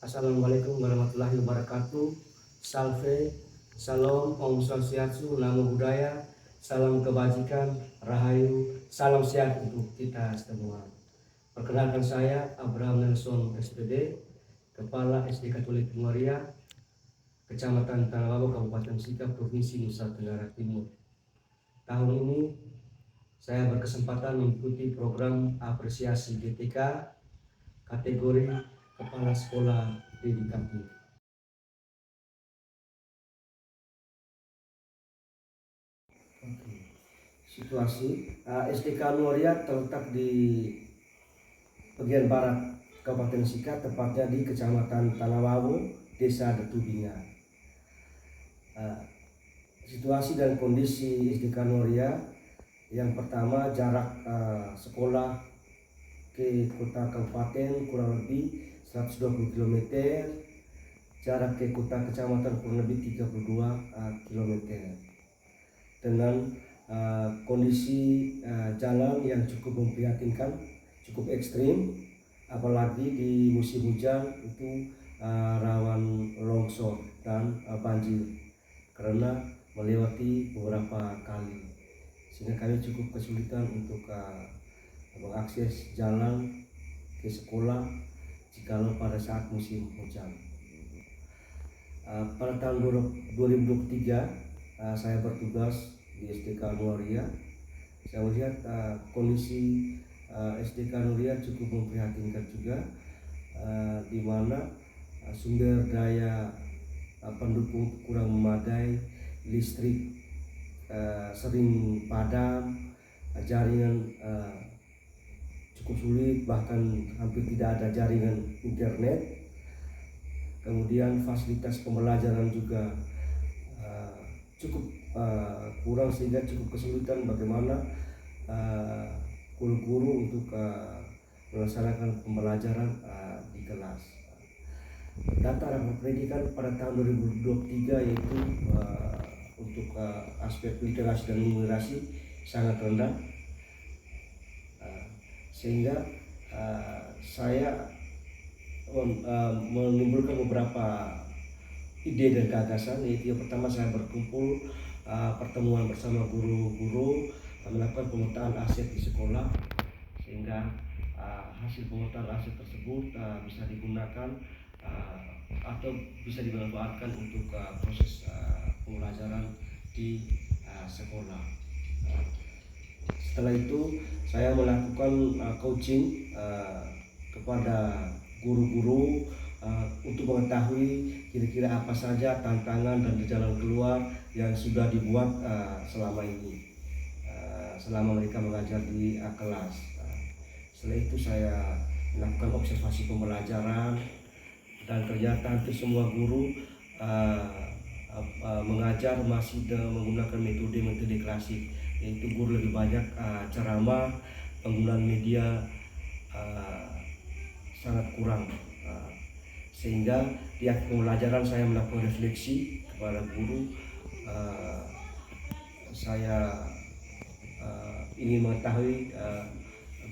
Assalamualaikum warahmatullahi wabarakatuh. Salve, Salam, Om Swastiastu, Namo Buddhaya, salam kebajikan, Rahayu, salam sehat untuk kita semua. Perkenalkan saya Abraham Nelson SPD, Kepala SD Katolik Muaria, Kecamatan Tanah Babau, Kabupaten Sika, Provinsi Nusa Tenggara Timur. Tahun ini saya berkesempatan mengikuti program apresiasi GTK kategori Kepala Sekolah Dedikatif. Situasi SDK Nuaria terletak di bagian barat Kabupaten Sika, tepatnya di Kecamatan Tanah Babau, Desa Detubinga. Situasi dan kondisi SDK Nuaria, yang pertama jarak sekolah ke kota kabupaten kurang lebih 120 km, jarak ke kota kecamatan kurang lebih 32 km, dengan kondisi jalan yang cukup memprihatinkan, cukup ekstrim, apalagi di musim hujan itu rawan longsor dan banjir karena melewati beberapa kali, sehingga kami cukup kesulitan untuk mengakses jalan ke sekolah jikalau pada saat musim hujan. Pada tahun 2023 saya bertugas di SDK Nuaria. Saya melihat kondisi SDK Nuaria cukup memprihatinkan juga, di mana sumber daya pendukung kurang memadai, listrik sering padam, jaringan cukup sulit, bahkan hampir tidak ada jaringan internet. Kemudian fasilitas pembelajaran juga cukup kurang, sehingga cukup kesulitan bagaimana guru-guru untuk melaksanakan pembelajaran di kelas. Data rapat pendidikan pada tahun 2023 yaitu untuk aspek literasi dan numerasi sangat rendah, sehingga saya menimbulkan beberapa ide dan gagasan, yaitu yang pertama saya berkumpul pertemuan bersama guru-guru, melakukan pemetaan aset di sekolah, sehingga hasil pemetaan aset tersebut bisa digunakan atau bisa dimanfaatkan untuk proses pembelajaran di sekolah. Setelah itu saya melakukan coaching kepada guru-guru untuk mengetahui kira-kira apa saja tantangan dan jalan keluar yang sudah dibuat selama ini, selama mereka mengajar di kelas. Setelah itu saya melakukan observasi pembelajaran, dan ternyata hampir semua guru mengajar masih menggunakan metode klasik, yaitu guru lebih banyak ceramah, penggunaan media sangat kurang, sehingga di akhir pembelajaran saya melakukan refleksi kepada guru. Saya ingin mengetahui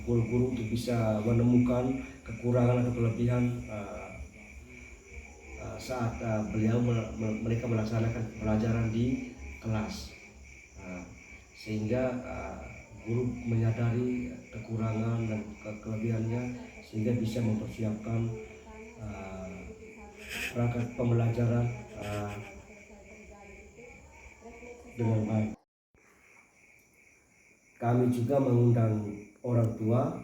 guru-guru untuk bisa menemukan kekurangan atau kelebihan saat mereka melaksanakan pelajaran di kelas, sehingga guru menyadari kekurangan dan kelebihannya, sehingga bisa mempersiapkan perangkat pembelajaran dengan baik. Kami juga mengundang orang tua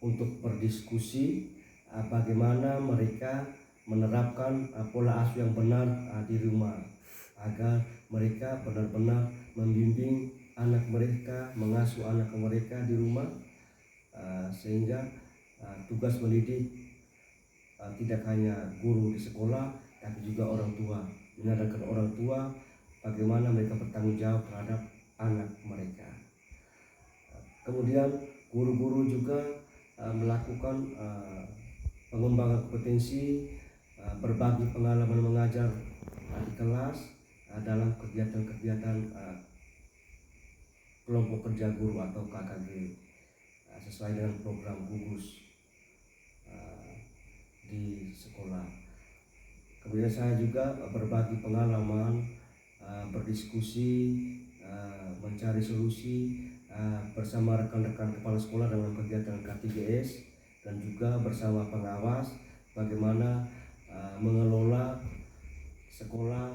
untuk berdiskusi bagaimana mereka menerapkan pola asuh yang benar di rumah, agar mereka benar-benar membimbing anak mereka, mengasuh anak mereka di rumah, sehingga tugas mendidik tidak hanya guru di sekolah, tapi juga orang tua, menyadarkan orang tua bagaimana mereka bertanggung jawab terhadap anak mereka. Kemudian guru-guru juga melakukan pengembangan kompetensi, berbagi pengalaman mengajar di kelas dalam kegiatan-kegiatan kelompok kerja guru atau KKG, sesuai dengan program gugus di sekolah. Kemudian saya juga berbagi pengalaman, berdiskusi, mencari solusi bersama rekan-rekan kepala sekolah dalam kegiatan K3S, dan juga bersama pengawas bagaimana mengelola sekolah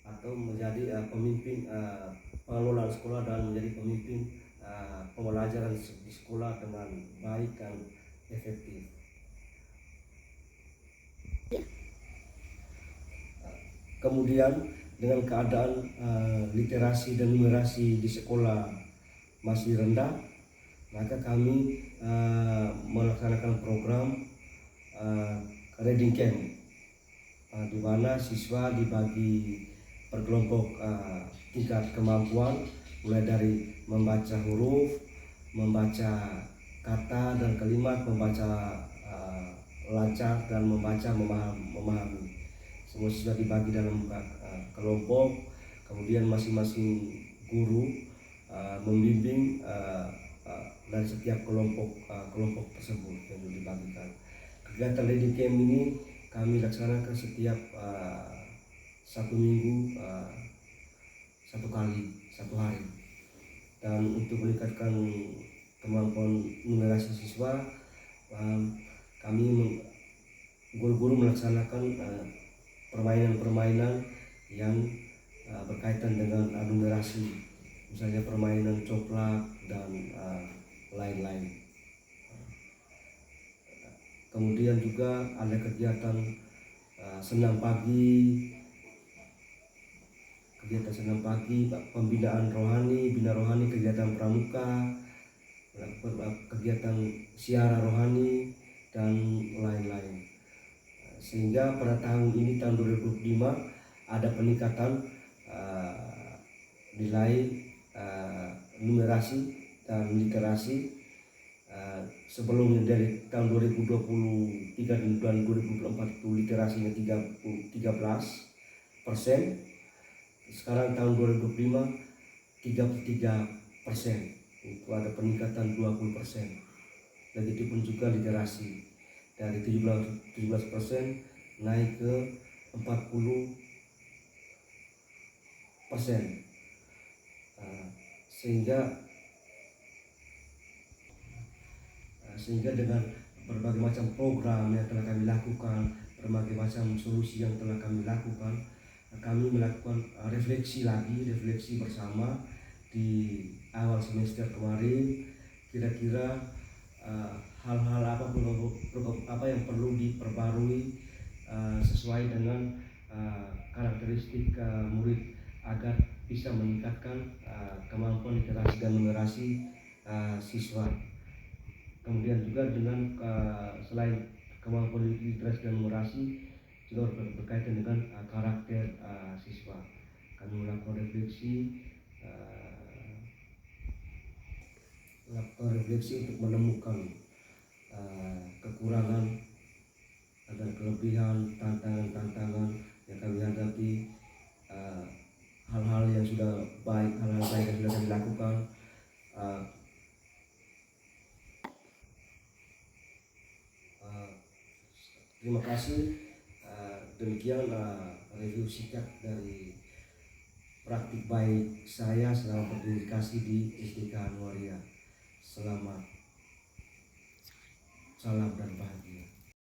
atau menjadi pemimpin pengelola sekolah dan menjadi pemimpin pembelajaran di sekolah dengan baik dan efektif. Kemudian dengan keadaan literasi dan numerasi di sekolah masih rendah, maka kami melaksanakan program reading camp, di mana siswa dibagi per kelompok tingkat kemampuan, mulai dari membaca huruf, membaca kata dan kalimat, membaca lancar, dan membaca memahami. Semua sudah dibagi dalam kelompok. Kemudian masing-masing guru membimbing dari setiap kelompok tersebut yang dibagikan. Kegiatan reading camp ini kami laksanakan setiap 1 minggu, 1 hari. Dan untuk meningkatkan kemampuan numerasi siswa, kami guru-guru melaksanakan permainan-permainan yang berkaitan dengan numerasi, misalnya permainan coklat dan lain-lain. Kemudian juga ada kegiatan senam pagi, pembinaan rohani, bina rohani, kegiatan pramuka, kegiatan siara rohani, dan lain-lain. Sehingga pada tahun ini, tahun 2025, ada peningkatan nilai numerasi dan literasi. Sebelumnya dari tahun 2023 dan 2024 itu literasinya 13%. Sekarang tahun 2025 33%. Itu ada peningkatan 20%. Begitupun juga literasi dari 17% naik ke 40%. Sehingga dengan berbagai macam program yang telah kami lakukan, berbagai macam solusi yang telah kami lakukan, kami melakukan refleksi bersama di awal semester kemarin. Kira-kira hal-hal apa yang perlu diperbarui sesuai dengan karakteristik murid agar bisa meningkatkan kemampuan literasi dan numerasi siswa. Kemudian juga dengan selain kemampuan literasi dan numerasi, juga berkaitan dengan karakter siswa. Kami melakukan refleksi untuk menemukan kekurangan dan kelebihan, tantangan yang kami hadapi, hal-hal yang sudah baik, hal-hal baik yang sudah kami lakukan. Terima kasih. Demikian review singkat dari praktik baik saya selama berdedikasi di SDK Anuaria. Selamat, salam dan bahagia.